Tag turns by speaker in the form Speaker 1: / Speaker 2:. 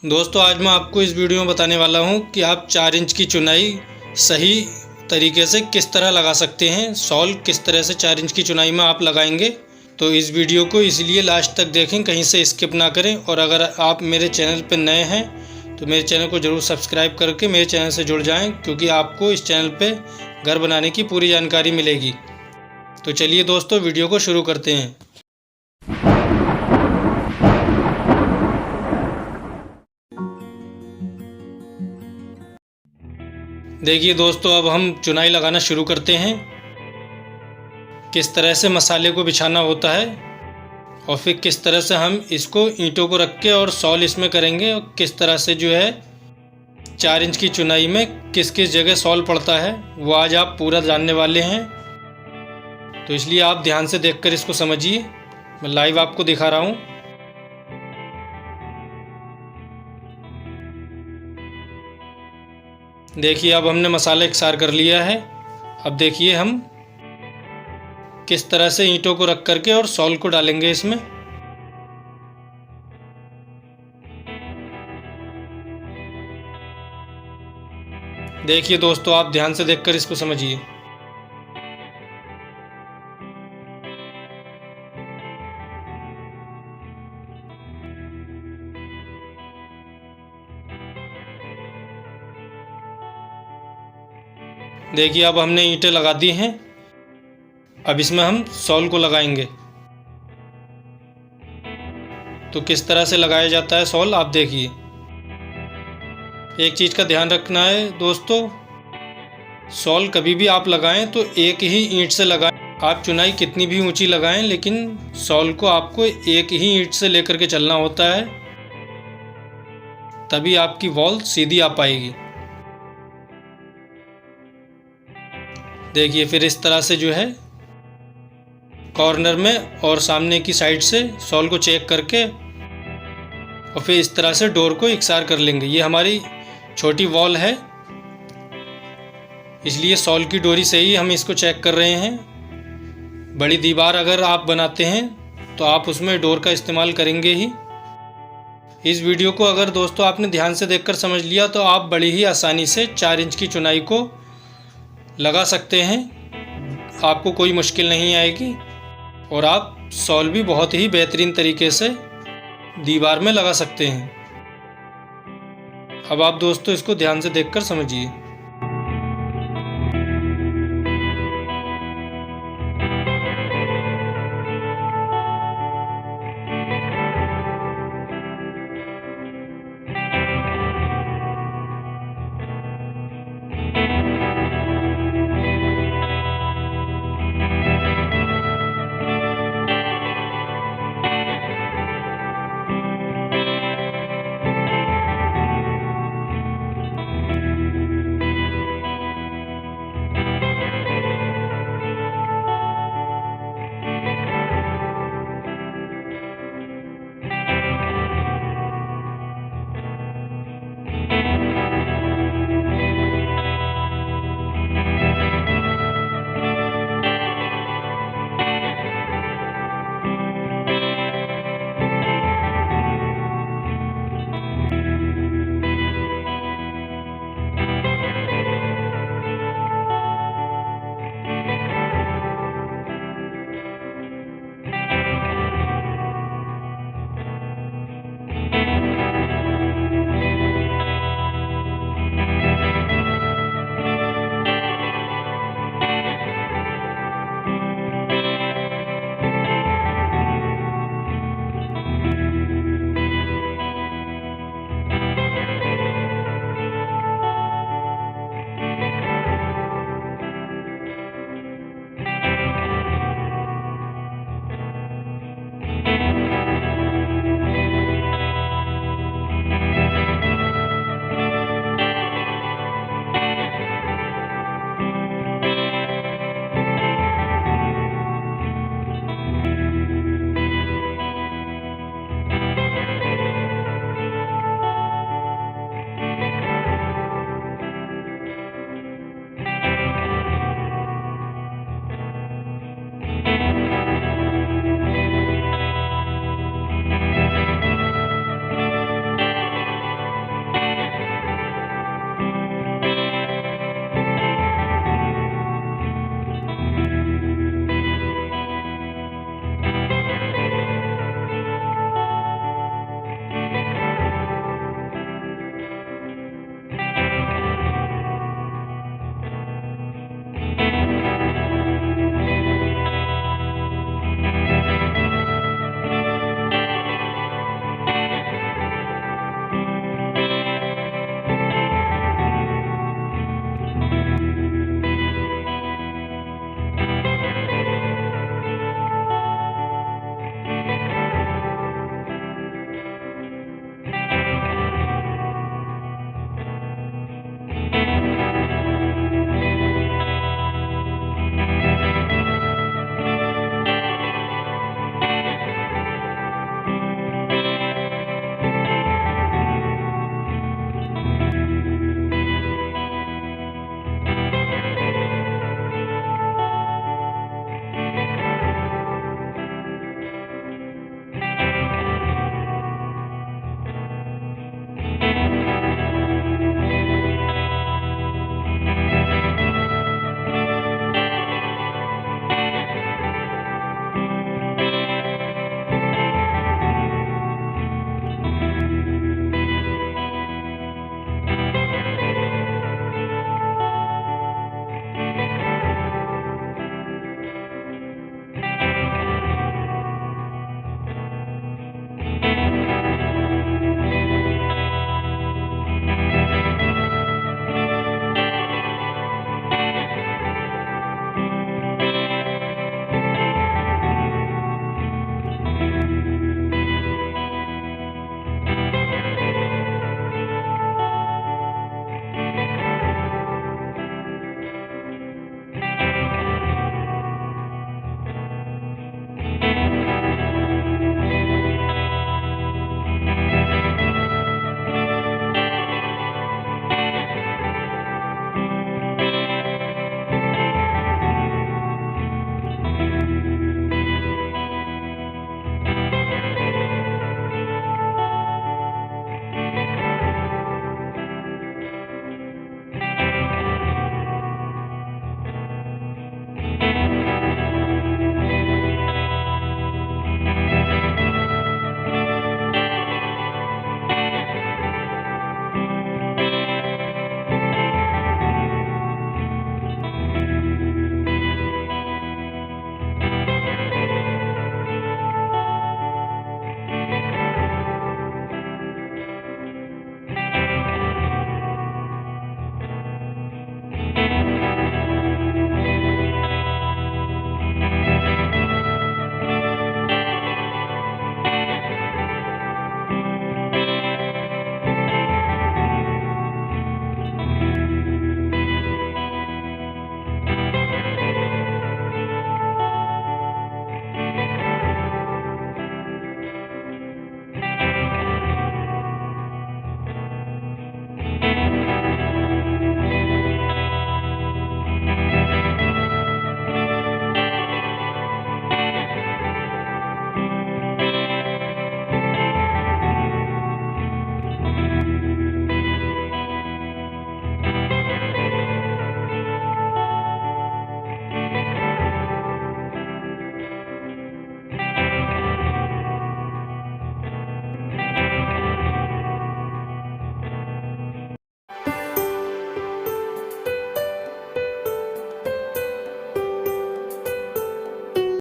Speaker 1: दोस्तों आज मैं आपको इस वीडियो में बताने वाला हूं कि आप 4 इंच की चुनाई सही तरीके से किस तरह लगा सकते हैं। सॉल किस तरह से 4 इंच की चुनाई में आप लगाएंगे। तो इस वीडियो को इसलिए लास्ट तक देखें, कहीं से स्किप ना करें। और अगर आप मेरे चैनल पर नए हैं तो मेरे चैनल को ज़रूर सब्सक्राइब करके मेरे चैनल से जुड़ जाएँ, क्योंकि आपको इस चैनल पर घर बनाने की पूरी जानकारी मिलेगी। तो चलिए दोस्तों वीडियो को शुरू करते हैं। देखिए दोस्तों, अब हम चुनाई लगाना शुरू करते हैं। किस तरह से मसाले को बिछाना होता है और फिर किस तरह से हम इसको ईंटों को रख के और सॉल इसमें करेंगे, और किस तरह से जो है 4 इंच की चुनाई में किस किस जगह सॉल पड़ता है, वो आज आप पूरा जानने वाले हैं। तो इसलिए आप ध्यान से देखकर इसको समझिए। मैं लाइव आपको दिखा रहा हूँ। देखिए अब हमने मसाला इकसार कर लिया है। अब देखिए हम किस तरह से ईंटों को रख करके और सॉल को डालेंगे इसमें। देखिए दोस्तों, आप ध्यान से देखकर इसको समझिए। देखिए अब हमने ईंटें लगा दी हैं। अब इसमें हम सॉल को लगाएंगे। तो किस तरह से लगाया जाता है सॉल, आप देखिए। एक चीज़ का ध्यान रखना है दोस्तों, सॉल कभी भी आप लगाएं तो एक ही ईंट से लगाएं। आप चुनाई कितनी भी ऊंची लगाएं, लेकिन सॉल को आपको एक ही ईंट से लेकर के चलना होता है, तभी आपकी वॉल सीधी आ पाएगी। देखिए फिर इस तरह से जो है कॉर्नर में और सामने की साइड से सॉल को चेक करके और फिर इस तरह से डोर को इकसार कर लेंगे। ये हमारी छोटी वॉल है, इसलिए सॉल की डोरी से ही हम इसको चेक कर रहे हैं। बड़ी दीवार अगर आप बनाते हैं तो आप उसमें डोर का इस्तेमाल करेंगे ही। इस वीडियो को अगर दोस्तों आपने ध्यान से देखकर समझ लिया तो आप बड़ी ही आसानी से 4 इंच की चुनाई को लगा सकते हैं। आपको कोई मुश्किल नहीं आएगी और आप सॉल भी बहुत ही बेहतरीन तरीके से दीवार में लगा सकते हैं। अब आप दोस्तों इसको ध्यान से देखकर समझिए।